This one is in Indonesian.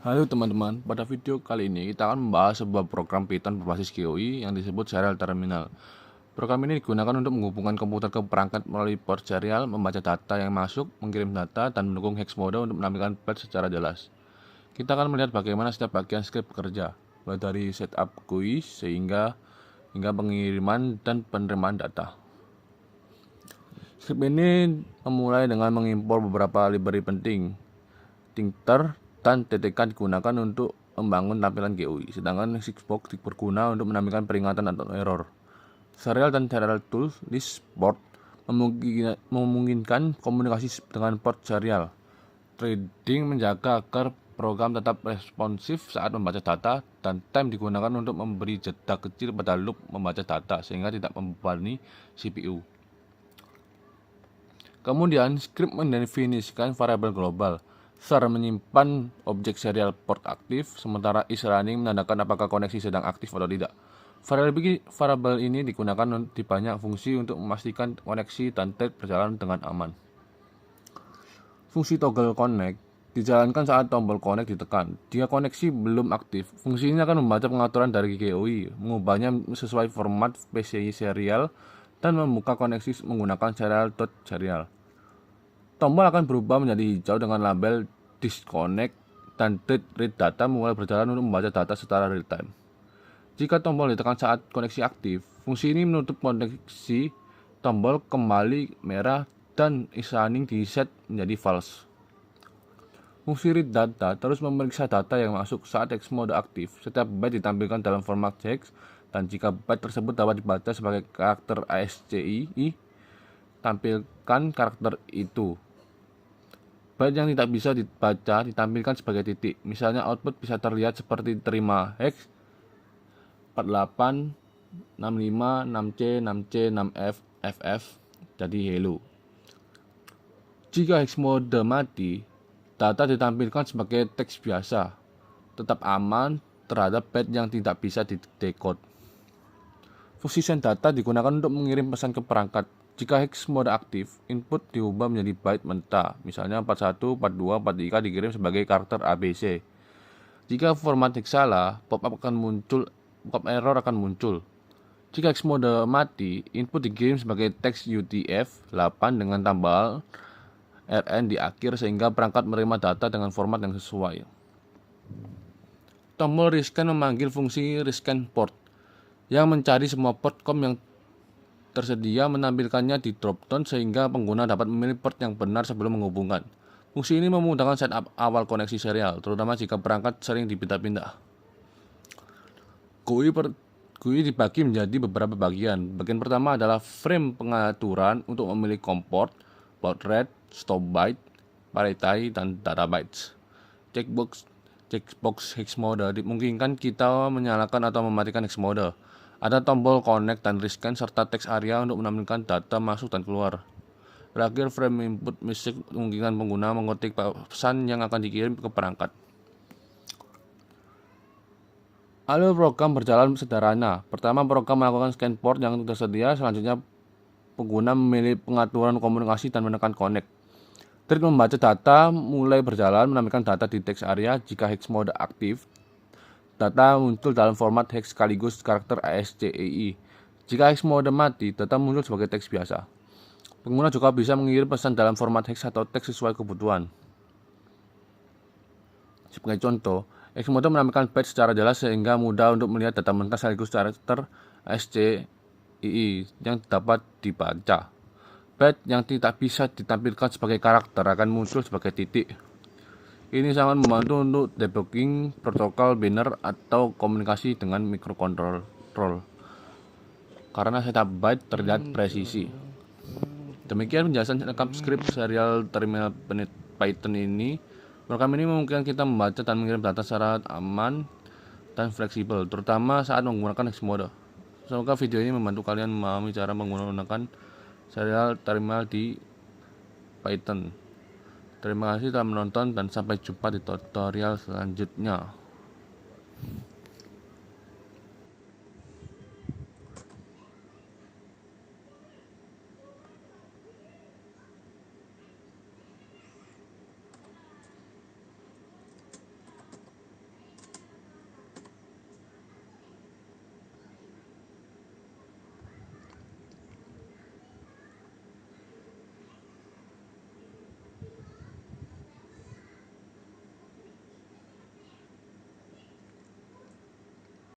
Halo teman-teman, pada video kali ini kita akan membahas sebuah program Python berbasis GUI yang disebut Serial Terminal. Program ini digunakan untuk menghubungkan komputer ke perangkat melalui port serial, membaca data yang masuk, mengirim data, dan mendukung hex mode untuk menampilkan batch secara jelas. Kita akan melihat bagaimana setiap bagian script bekerja, mulai dari setup GUI hingga pengiriman dan penerimaan data. Script ini memulai dengan mengimpor beberapa library penting, Tinker dan TTK digunakan untuk membangun tampilan GUI, sedangkan Xbox berguna untuk menampilkan peringatan atau error. Serial dan serial tools list port memungkinkan komunikasi dengan port serial. Threading menjaga agar program tetap responsif saat membaca data, dan time digunakan untuk memberi jeda kecil pada loop membaca data sehingga tidak membebani CPU. Kemudian, script mendefinisikan variabel global. Var menyimpan objek serial port aktif, sementara isRunning menandakan apakah koneksi sedang aktif atau tidak. Variabel ini digunakan di banyak fungsi untuk memastikan koneksi dan thread berjalan dengan aman. Fungsi toggle connect dijalankan saat tombol connect ditekan. Jika koneksi belum aktif, fungsi ini akan membaca pengaturan dari GUI, mengubahnya sesuai format PCI serial, dan membuka koneksi menggunakan serial.serial. Tombol akan berubah menjadi hijau dengan label disconnect, dan read data mulai berjalan untuk membaca data secara real time. Jika tombol ditekan saat koneksi aktif, fungsi ini menutup koneksi, tombol kembali merah, dan isRunning di-set menjadi false. Fungsi read data terus memeriksa data yang masuk saat hex mode aktif. Setiap byte ditampilkan dalam format hex, dan jika byte tersebut dapat dibaca sebagai karakter ASCII, tampilkan karakter itu. Byte yang tidak bisa dibaca ditampilkan sebagai titik. Misalnya output bisa terlihat seperti terima hex 48, 65, 6C, 6C, 6F, FF, jadi hello. Jika hex mode mati, data ditampilkan sebagai teks biasa, tetap aman terhadap byte yang tidak bisa didecode. Fungsi send data digunakan untuk mengirim pesan ke perangkat. Jika hex mode aktif, input diubah menjadi byte mentah, misalnya 41, 42, 43 dikirim sebagai karakter ABC. Jika format hex salah, pop-up error akan muncul. Jika hex mode mati, input dikirim sebagai teks UTF-8 dengan tambah RN di akhir sehingga perangkat menerima data dengan format yang sesuai. Tombol rescan memanggil fungsi rescan port yang mencari semua port COM yang tersedia, menampilkannya di dropdown sehingga pengguna dapat memilih port yang benar sebelum menghubungkan. Fungsi ini memudahkan setup awal koneksi serial, terutama jika perangkat sering dipindah-pindah. GUI dibagi menjadi beberapa bagian. Bagian pertama adalah frame pengaturan untuk memilih COM port, baud rate, stop byte, parity, dan data bytes. Checkbox hex mode dimungkinkan kita menyalakan atau mematikan hex mode. Ada tombol connect dan rescan serta teks area untuk menampilkan data masuk dan keluar. Terakhir, frame input message memungkinkan pengguna mengetik pesan yang akan dikirim ke perangkat. Alur program berjalan sederhana. Pertama, program melakukan scan port yang tersedia. Selanjutnya, pengguna memilih pengaturan komunikasi dan menekan connect. Thread membaca data mulai berjalan, menampilkan data di teks area. Jika hex mode aktif, data muncul dalam format hex sekaligus karakter ASCII. Jika hex mode mati, data muncul sebagai teks biasa. Pengguna juga bisa mengirim pesan dalam format hex atau teks sesuai kebutuhan. Sebagai contoh, hex mode menampilkan byte secara jelas sehingga mudah untuk melihat data mentah sekaligus karakter ASCII yang dapat dibaca. Byte yang tidak bisa ditampilkan sebagai karakter akan muncul sebagai titik. Ini sangat membantu untuk debugging protokol binary atau komunikasi dengan microcontroller, karena setiap byte terlihat presisi. Demikian penjelasan lengkap script serial terminal Python ini. Program ini memungkinkan kita membaca dan mengirim data secara aman dan fleksibel, terutama saat menggunakan hex mode. Semoga video ini membantu kalian memahami cara menggunakan serial terminal di Python. Terima kasih telah menonton dan sampai jumpa di tutorial selanjutnya.